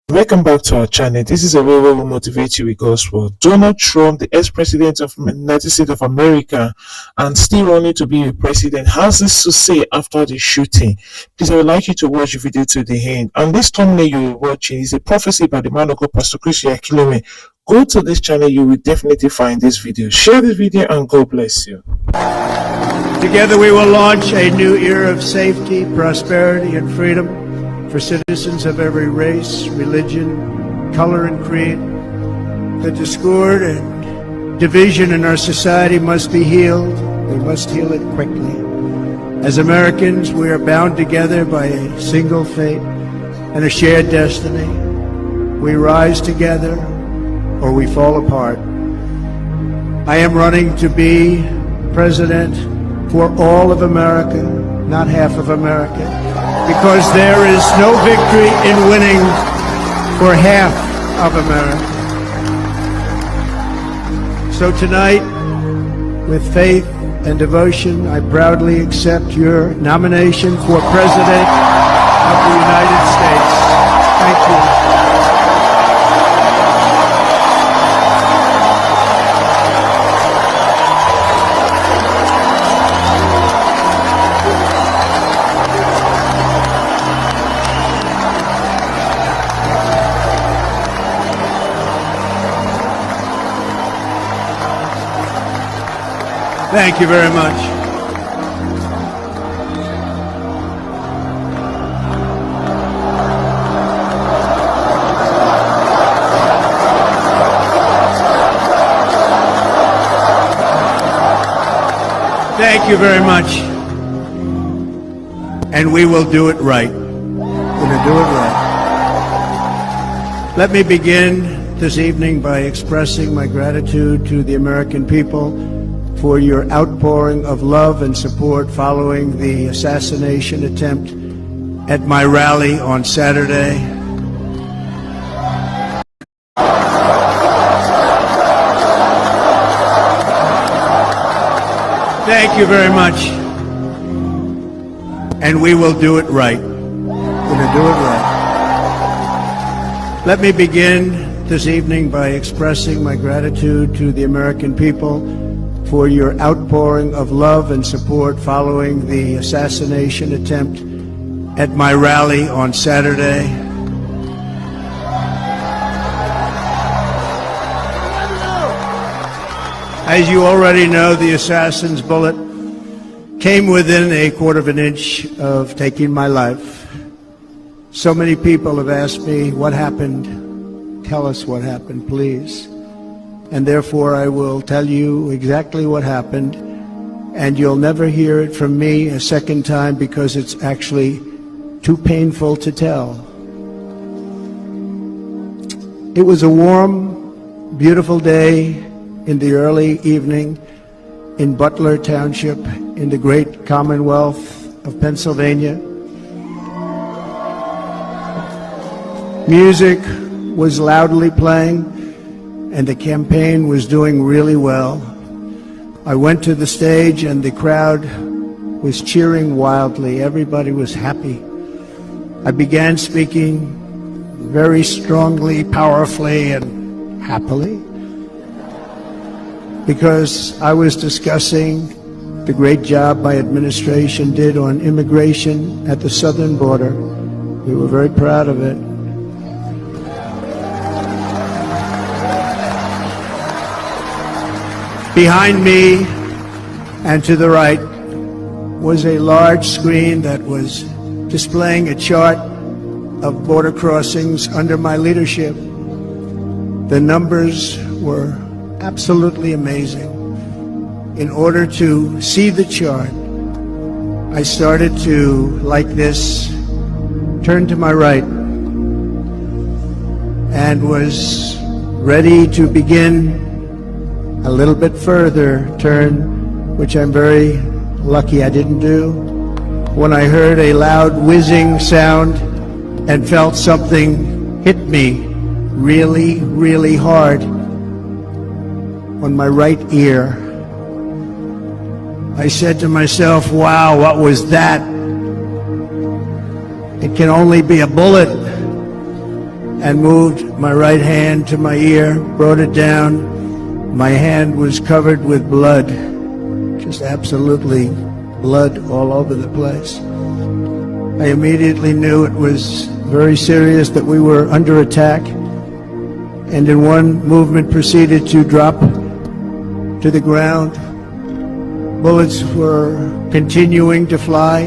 Welcome back to our channel. This is a way where we motivate you with gospel. Donald Trump, the ex-president of the United States of America and still running to be a president, has this to say after the shooting. Please, I would like you to watch the video to the end. And this thumbnail you're watching is a prophecy by the man of God, Pastor Christiana. Go to this channel, you will definitely find this video. Share this video and God bless you. Together we will launch a new era of safety, prosperity, and freedom for citizens of every race, religion, color, and creed. The discord and division in our society must be healed. We must heal it quickly. As Americans, we are bound together by a single fate and a shared destiny. We rise together or we fall apart. I am running to be president for all of America, not half of America, because there is no victory in winning for half of America. So tonight, with faith and devotion, I proudly accept your nomination for President of the United States. Thank you. Thank you very much. Thank you very much. And we will do it right. We're going to do it right. Let me begin this evening by expressing my gratitude to the American people for your outpouring of love and support following the assassination attempt at my rally on Saturday. Thank you very much. And we will do it right. We're going to do it right. Let me begin this evening by expressing my gratitude to the American people for your outpouring of love and support following the assassination attempt at my rally on Saturday. As you already know, the assassin's bullet came within a quarter of an inch of taking my life. So many people have asked me, what happened? Tell us what happened, please. And therefore I will tell you exactly what happened, and you'll never hear it from me a second time because it's actually too painful to tell. It was a warm, beautiful day in the early evening in Butler Township in the great Commonwealth of Pennsylvania. Music was loudly playing, and the campaign was doing really well. I went to the stage and the crowd was cheering wildly. Everybody was happy. I began speaking very strongly, powerfully, and happily because I was discussing the great job my administration did on immigration at the southern border. We were very proud of it. Behind me and to the right was a large screen that was displaying a chart of border crossings under my leadership. The numbers were absolutely amazing. In order to see the chart, I started to, like this, turn to my right and was ready to begin a little bit further turn, which I'm very lucky I didn't do, when I heard a loud whizzing sound and felt something hit me really, really hard on my right ear. I said to myself, wow, what was that? It can only be a bullet. and moved my right hand to my ear, brought it down. My hand was covered with blood, just absolutely blood all over the place. I immediately knew it was very serious, that we were under attack, and in one movement proceeded to drop to the ground. Bullets were continuing to fly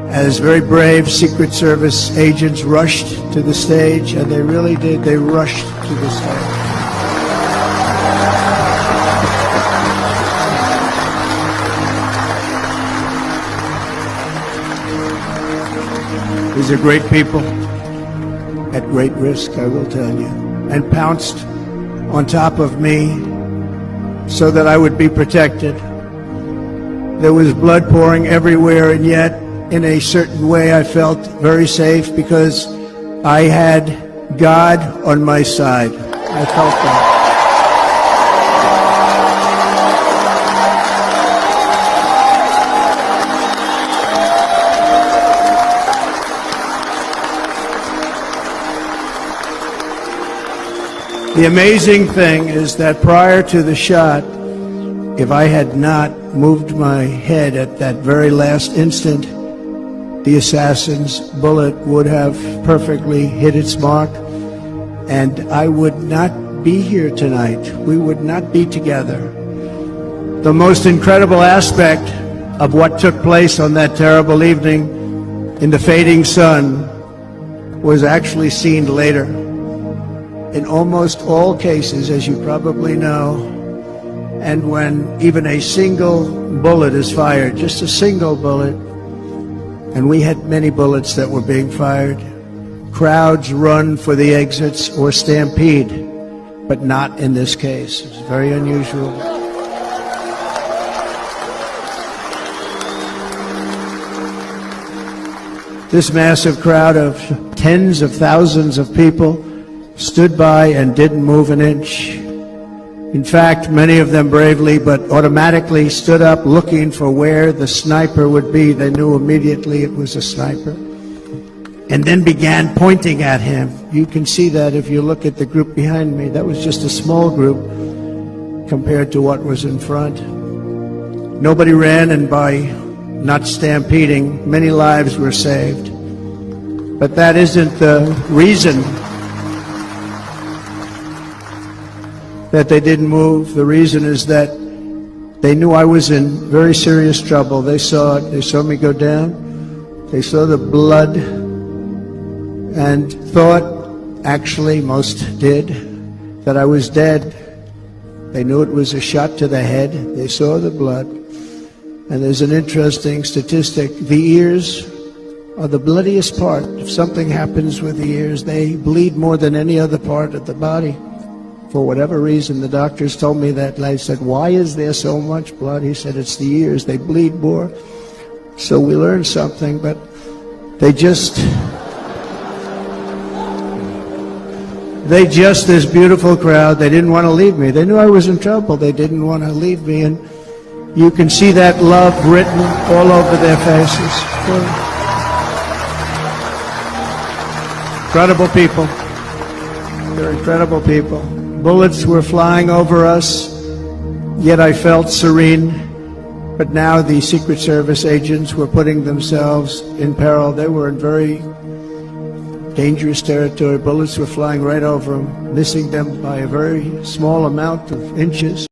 as very brave Secret Service agents rushed to the stage, and they really did. They rushed to the stage. These are great people at great risk, I will tell you, and pounced on top of me so that I would be protected. There was blood pouring everywhere, and yet in a certain way I felt very safe because I had God on my side. I felt that. The amazing thing is that prior to the shot, if I had not moved my head at that very last instant, the assassin's bullet would have perfectly hit its mark, and I would not be here tonight. We would not be together. The most incredible aspect of what took place on that terrible evening in the fading sun was actually seen later. In almost all cases, as you probably know, and when even a single bullet is fired, just a single bullet, and we had many bullets that were being fired, crowds run for the exits or stampede, but not in this case. It's very unusual. This massive crowd of tens of thousands of people stood by and didn't move an inch. In fact, many of them bravely but automatically stood up looking for where the sniper would be. They knew immediately it was a sniper, and then began pointing at him. You can see that if you look at the group behind me. That was just a small group compared to what was in front. Nobody ran, and by not stampeding, many lives were saved. But that isn't the reason that they didn't move. The reason is that they knew I was in very serious trouble. They saw it. They saw me go down. They saw the blood and thought, actually most did, that I was dead. They knew it was a shot to the head. They saw the blood. And there's an interesting statistic. The ears are the bloodiest part. If something happens with the ears, they bleed more than any other part of the body. For whatever reason, the doctors told me that, and I said, why is there so much blood? He said, it's the ears. They bleed more. So we learned something, but they just, this beautiful crowd, they didn't want to leave me. They knew I was in trouble. They didn't want to leave me, and you can see that love written all over their faces. Incredible people. They're incredible people. Bullets were flying over us, yet I felt serene. But now the Secret Service agents were putting themselves in peril. They were in very dangerous territory. Bullets were flying right over them, missing them by a very small amount of inches.